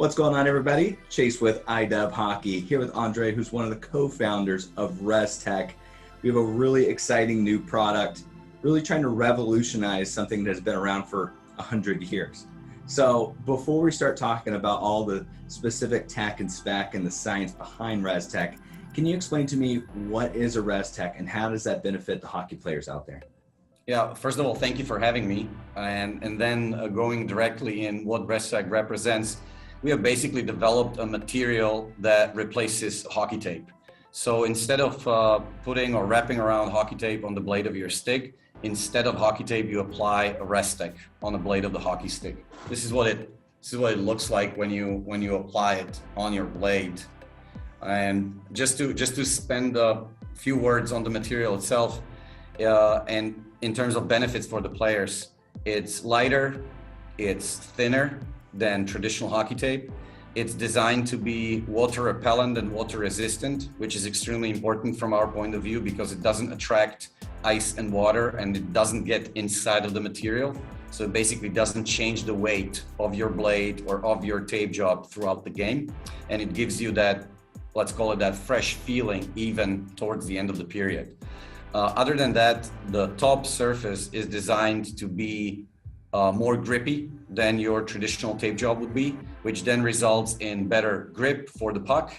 What's going on, everybody? Chase with iDub Hockey, here with Andre, who's one of the co-founders of Rezztek. We have a really exciting new product, really trying to revolutionize something that has been around for 100 years. So before we start talking about all the specific tech and spec and the science behind Rezztek, can you explain to me what is a Rezztek and how does that benefit the hockey players out there? Yeah, first of all, thank you for having me. And then going directly in what Rezztek represents, we have basically developed a material that replaces hockey tape. So instead of putting or wrapping around hockey tape on the blade of your stick, instead of hockey tape, you apply a Rezztek on the blade of the hockey stick. This is what it looks like when you apply it on your blade. And just to spend a few words on the material itself, and in terms of benefits for the players, it's lighter, it's thinner than traditional hockey tape. It's designed to be water repellent and water resistant, which is extremely important from our point of view because it doesn't attract ice and water and it doesn't get inside of the material. So it basically doesn't change the weight of your blade or of your tape job throughout the game. And it gives you that, let's call it that fresh feeling even towards the end of the period. Other than that, the top surface is designed to be more grippy than your traditional tape job would be, which then results in better grip for the puck,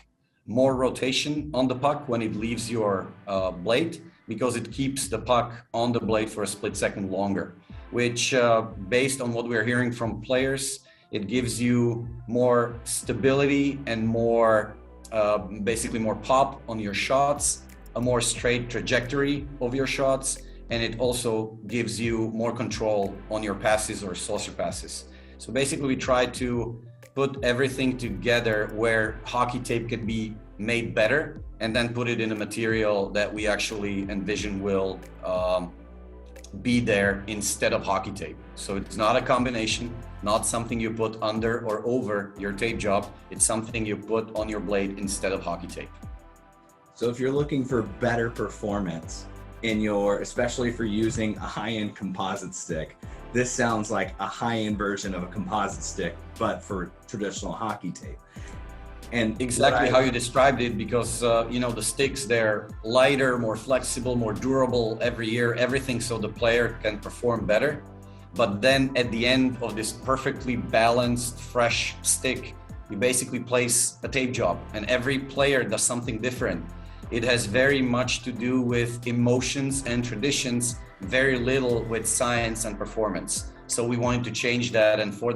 more rotation on the puck when it leaves your blade, because it keeps the puck on the blade for a split second longer, which based on what we're hearing from players, it gives you more stability and more, basically more pop on your shots, a more straight trajectory of your shots, and it also gives you more control on your passes or saucer passes. So basically we try to put everything together where hockey tape can be made better and then put it in a material that we actually envision will be there instead of hockey tape. So it's not a combination, not something you put under or over your tape job. It's something you put on your blade instead of hockey tape. So if you're looking for better performance especially for using a high-end composite stick, this sounds like a high-end version of a composite stick, but for traditional hockey tape. And exactly how you described it, because the sticks, they're lighter, more flexible, more durable every year, everything so the player can perform better. But then at the end of this perfectly balanced, fresh stick, you basically place a tape job, and every player does something different. It has very much to do with emotions and traditions, very little with science and performance. So we wanted to change that, and for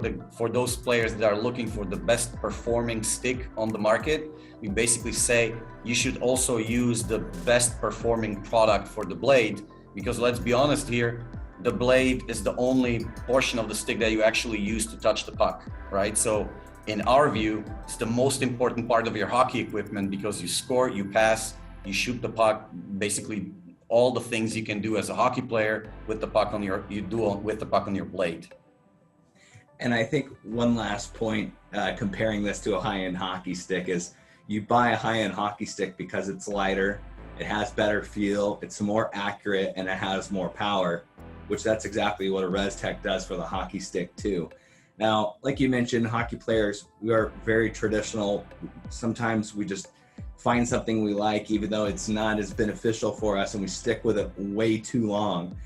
those players that are looking for the best performing stick on the market, we basically say you should also use the best performing product for the blade, because let's be honest here, the blade is the only portion of the stick that you actually use to touch the puck, right? So in our view, it's the most important part of your hockey equipment because you score, you pass, you shoot the puck, basically all the things you can do as a hockey player with the puck with the puck on your blade. And I think one last point, comparing this to a high-end hockey stick, is you buy a high-end hockey stick because it's lighter, it has better feel, it's more accurate, and it has more power, which that's exactly what a Rezztek does for the hockey stick too. Now, like you mentioned, hockey players, we are very traditional. Sometimes we just find something we like, even though it's not as beneficial for us, and we stick with it way too long.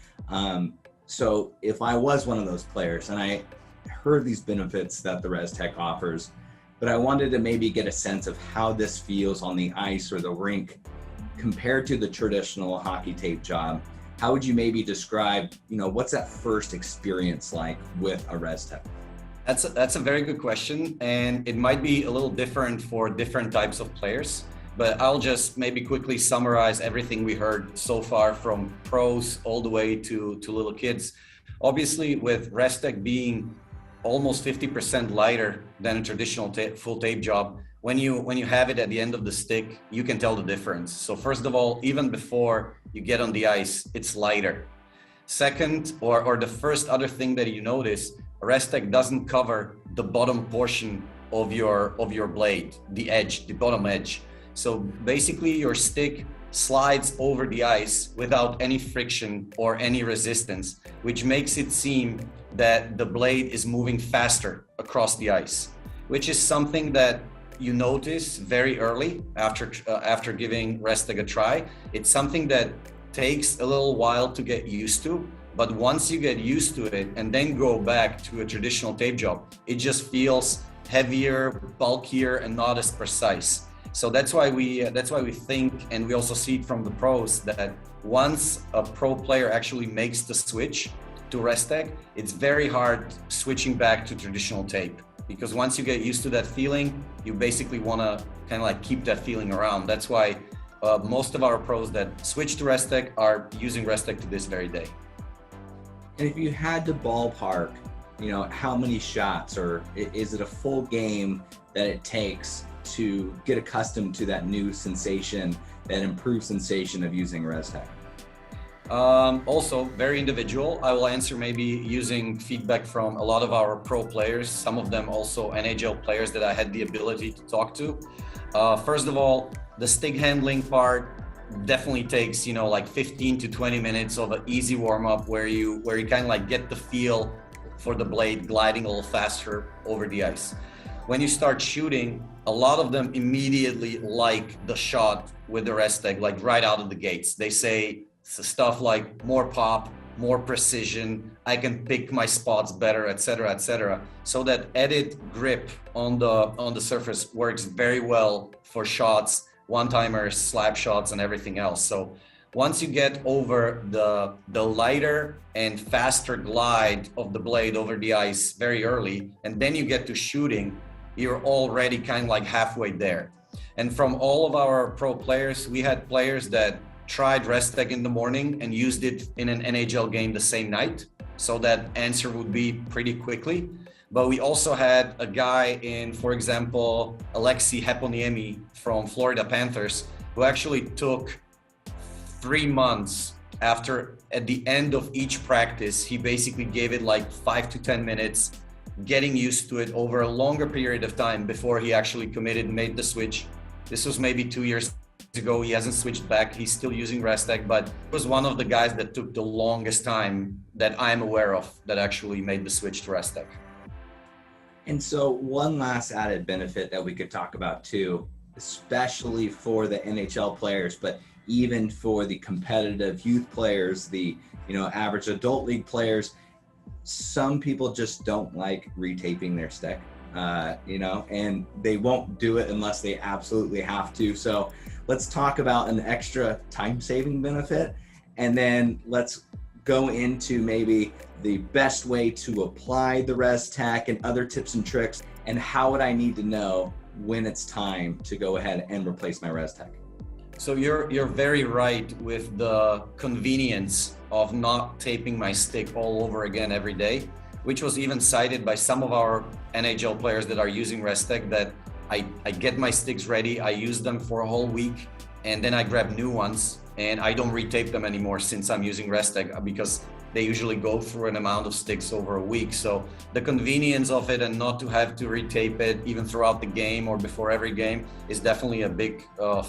So if I was one of those players and I heard these benefits that the Rezztek offers, but I wanted to maybe get a sense of how this feels on the ice or the rink compared to the traditional hockey tape job, how would you maybe describe, what's that first experience like with a Rezztek? That's a very good question, and it might be a little different for different types of players, but I'll just maybe quickly summarize everything we heard so far from pros all the way to little kids. Obviously, with Rezztek being almost 50% lighter than a traditional full tape job, when you have it at the end of the stick, you can tell the difference. So first of all, even before you get on the ice, it's lighter. Second, or the first other thing that you notice, Rezztek doesn't cover the bottom portion of your blade, the edge, the bottom edge. So basically your stick slides over the ice without any friction or any resistance, which makes it seem that the blade is moving faster across the ice. which is something that you notice very early after giving Rezztek a try. It's something that takes a little while to get used to, but once you get used to it and then go back to a traditional tape job, it just feels heavier, bulkier, and not as precise. So that's why we think, and we also see it from the pros, that once a pro player actually makes the switch to Rezztek, it's very hard switching back to traditional tape. Because once you get used to that feeling, you basically want to kind of like keep that feeling around. That's why most of our pros that switch to Rezztek are using Rezztek to this very day. And if you had to ballpark, you know, how many shots, or is it a full game that it takes to get accustomed to that new sensation, that improved sensation of using Rezztek? Also very individual. I will answer maybe using feedback from a lot of our pro players, some of them also NHL players that I had the ability to talk to. First of all, the stick handling part definitely takes, you know, like 15 to 20 minutes of an easy warm up where you kind of like get the feel for the blade gliding a little faster over the ice. When you start shooting, a lot of them immediately like the shot with the Rezztek, like right out of the gates. They say stuff like more pop, more precision, I can pick my spots better, etc., etc. So that added grip on the surface works very well for shots, one-timers, slap shots, and everything else. So once you get over the lighter and faster glide of the blade over the ice very early, and then you get to shooting, you're already kind of like halfway there. And from all of our pro players, we had players that tried Rezztek in the morning and used it in an NHL game the same night. So that answer would be pretty quickly. But we also had a guy in, for example, Alexi Heponiemi from Florida Panthers, who actually took 3 months after, at the end of each practice, he basically gave it like 5 to 10 minutes, getting used to it over a longer period of time before he actually committed and made the switch. This was maybe 2 years ago. He hasn't switched back. He's still using Rezztek, but he was one of the guys that took the longest time that I'm aware of that actually made the switch to Rezztek. And so one last added benefit that we could talk about too, especially for the NHL players, but even for the competitive youth players, the, you know, average adult league players, some people just don't like retaping their stick, you know, and they won't do it unless they absolutely have to. So let's talk about an extra time-saving benefit, and then let's go into maybe the best way to apply the Rezztek and other tips and tricks, and how would I need to know when it's time to go ahead and replace my Rezztek. So you're very right with the convenience of not taping my stick all over again every day, which was even cited by some of our NHL players that are using Rezztek, that I get my sticks ready, I use them for a whole week, and then I grab new ones, and I don't retape them anymore since I'm using Rezztek, because they usually go through an amount of sticks over a week. So the convenience of it and not to have to retape it even throughout the game or before every game is definitely a big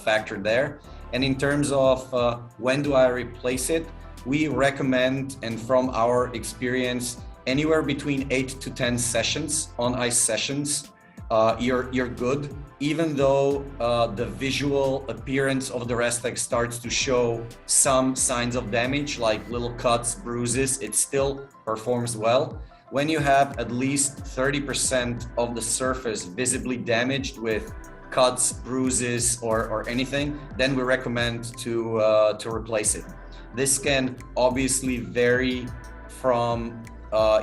factor there. And in terms of when do I replace it, we recommend, and from our experience, anywhere between 8 to 10 sessions, on ice sessions, you're good. Even though the visual appearance of the Rezztek starts to show some signs of damage, like little cuts, bruises, it still performs well. When you have at least 30% of the surface visibly damaged with cuts, bruises, or anything, then we recommend to replace it. This can obviously vary from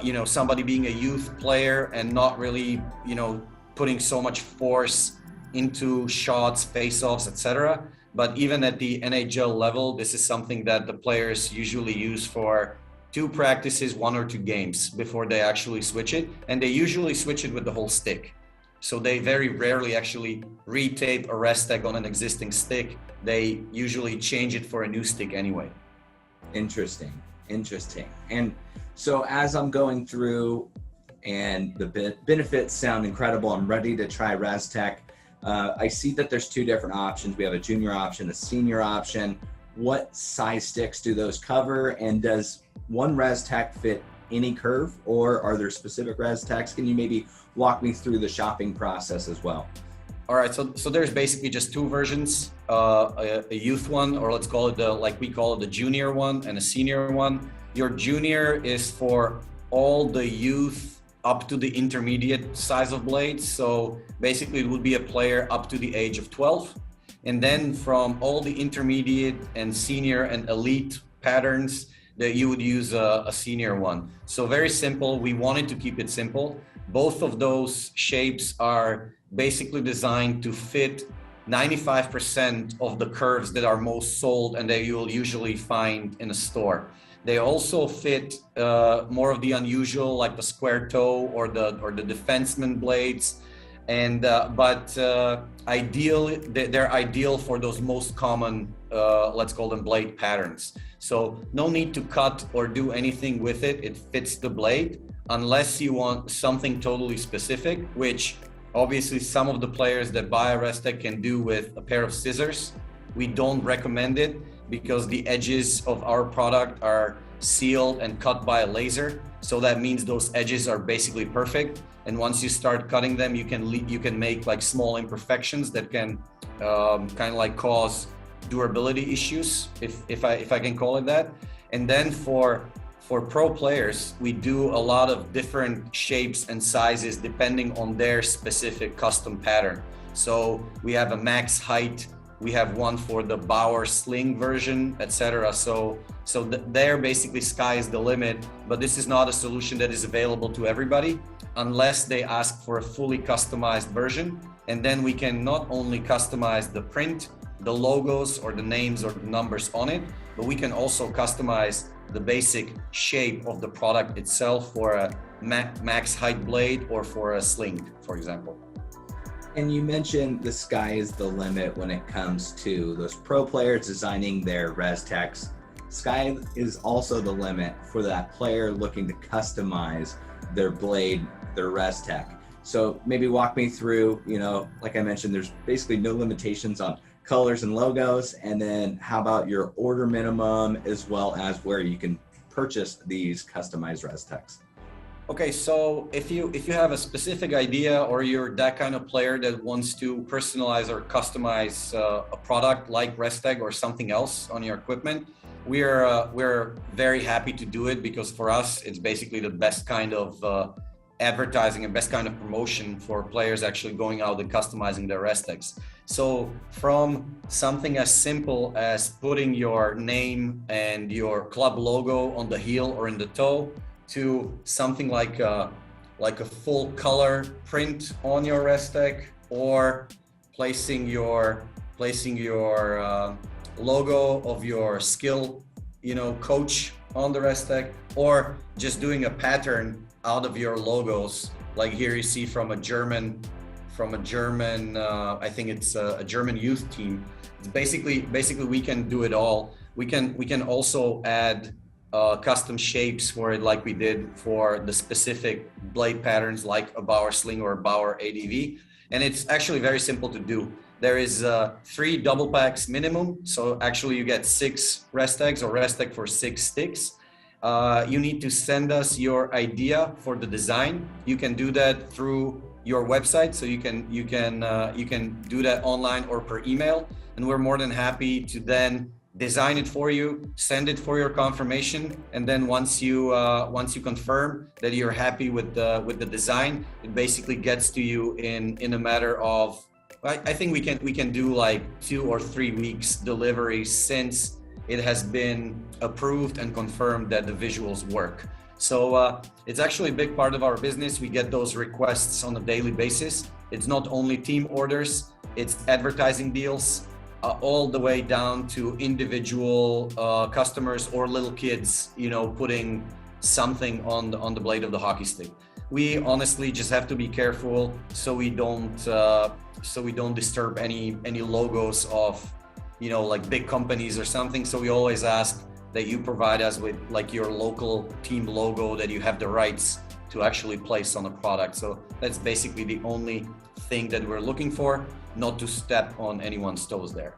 you know, somebody being a youth player and not really, you know, putting so much force into shots, face-offs, etc. But even at the NHL level, this is something that the players usually use for 2 practices, 1 or 2 games before they actually switch it. And they usually switch it with the whole stick. So they very rarely actually retape a Rezztek on an existing stick. They usually change it for a new stick anyway. Interesting. And so as I'm going through and the benefits sound incredible, I'm ready to try Rezztek. I see that there's 2 different options. We have a junior option, a senior option. What size sticks do those cover? And does one Rezztek fit any curve, or are there specific Rezzteks? Can you maybe walk me through the shopping process as well? All right, so there's basically just two versions, a youth one, or let's call it like we call it the junior one, and a senior one. Your junior is for all the youth up to the intermediate size of blades. So basically it would be a player up to the age of 12. And then from all the intermediate and senior and elite patterns, that you would use a senior one. So very simple. We wanted to keep it simple. Both of those shapes are basically designed to fit 95% of the curves that are most sold and that you'll usually find in a store. They also fit more of the unusual, like the square toe or the defenseman blades, and ideally they're ideal for those most common, let's call them blade patterns. So no need to cut or do anything with it. It fits the blade, unless you want something totally specific, which obviously some of the players that buy a Rezztek can do with a pair of scissors. We don't recommend it because the edges of our product are sealed and cut by a laser. So that means those edges are basically perfect. And once you start cutting them, you can make like small imperfections that can kind of like cause durability issues, if I can call it that. And then for pro players, we do a lot of different shapes and sizes depending on their specific custom pattern. So we have a max height, we have one for the Bauer sling version, etc. So there basically sky is the limit, but this is not a solution that is available to everybody unless they ask for a fully customized version. And then we can not only customize the print, the logos or the names or the numbers on it, but we can also customize the basic shape of the product itself for a max height blade or for a sling, for example. And you mentioned the sky is the limit when it comes to those pro players designing their Rezzteks. Sky is also the limit for that player looking to customize their blade, their Rezztek. So maybe walk me through, like I mentioned, there's basically no limitations on colors and logos. And then how about your order minimum as well as where you can purchase these customized Rezzteks? Okay, so if you have a specific idea or you're that kind of player that wants to personalize or customize a product like Rezztek or something else on your equipment, we're very happy to do it, because for us it's basically the best kind of advertising and best kind of promotion for players actually going out and customizing their Rezzteks. So from something as simple as putting your name and your club logo on the heel or in the toe, to something like a full color print on your Rezztek, or placing your logo of your skill, coach on the Rezztek, or just doing a pattern out of your logos. Like here you see from a German, I think it's a German youth team. It's basically we can do it all. We can also add custom shapes for it, like we did for the specific blade patterns, like a Bauer sling or a Bauer ADV. And it's actually very simple to do. There is 3 double packs minimum. So actually you get 6 Rezzteks or Rezztek for 6 sticks. You need to send us your idea for the design. You can do that through your website. So you can do that online or per email. And we're more than happy to then design it for you, send it for your confirmation, and then once you confirm that you're happy with the design, it basically gets to you in a matter of, I think we can do like 2 or 3 weeks delivery, since it has been approved and confirmed that the visuals work. So it's actually a big part of our business. We get those requests on a daily basis. It's not only team orders, it's advertising deals, all the way down to individual customers or little kids, putting something on the blade of the hockey stick. We honestly just have to be careful so we don't disturb any logos of, like big companies or something. So we always ask that you provide us with like your local team logo that you have the rights to actually place on a product. So that's basically the only thing that we're looking for, not to step on anyone's toes there.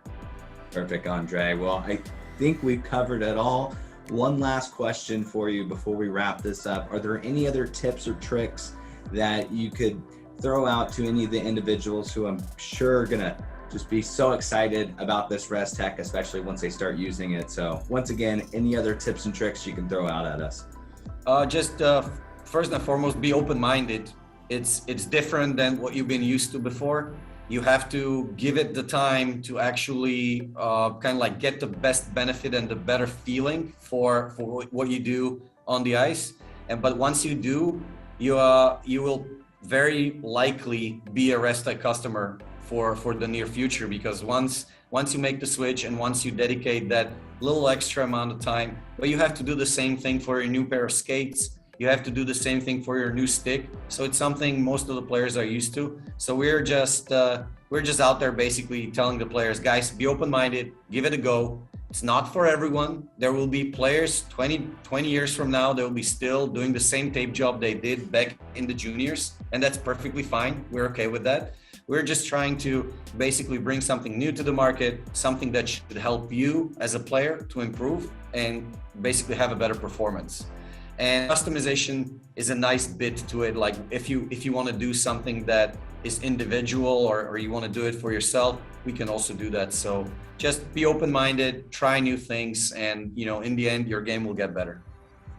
Perfect, Andre. Well, I think we've covered it all. One last question for you before we wrap this up. Are there any other tips or tricks that you could throw out to any of the individuals who I'm sure are gonna just be so excited about this Rezztek, especially once they start using it? So once again, any other tips and tricks you can throw out at us? First and foremost, be open-minded. It's different than what you've been used to before. You have to give it the time to actually kind of like get the best benefit and the better feeling for what you do on the ice. But once you do, you will very likely be a Rezztek customer for the near future, because once you make the switch and once you dedicate that little extra amount of time, but you have to do the same thing for your new pair of skates. You have to do the same thing for your new stick. So it's something most of the players are used to. So we're just out there basically telling the players, guys, be open-minded, give it a go. It's not for everyone. There will be players 20 years from now, they will be still doing the same tape job they did back in the juniors. And that's perfectly fine. We're okay with that. We're just trying to basically bring something new to the market, something that should help you as a player to improve and basically have a better performance. And customization is a nice bit to it. Like if you want to do something that is individual or you want to do it for yourself, we can also do that. So just be open-minded, try new things, and in the end, your game will get better.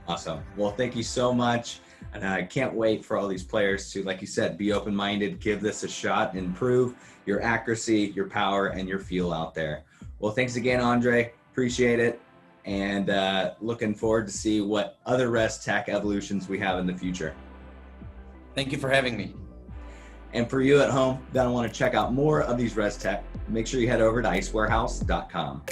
Awesome. Well, thank you so much. And I can't wait for all these players to, like you said, be open-minded, give this a shot, improve your accuracy, your power, and your feel out there. Well, thanks again, Andre. Appreciate it. And looking forward to see what other Rezztek evolutions we have in the future. Thank you for having me. And for you at home that want to check out more of these Rezztek, make sure you head over to icewarehouse.com.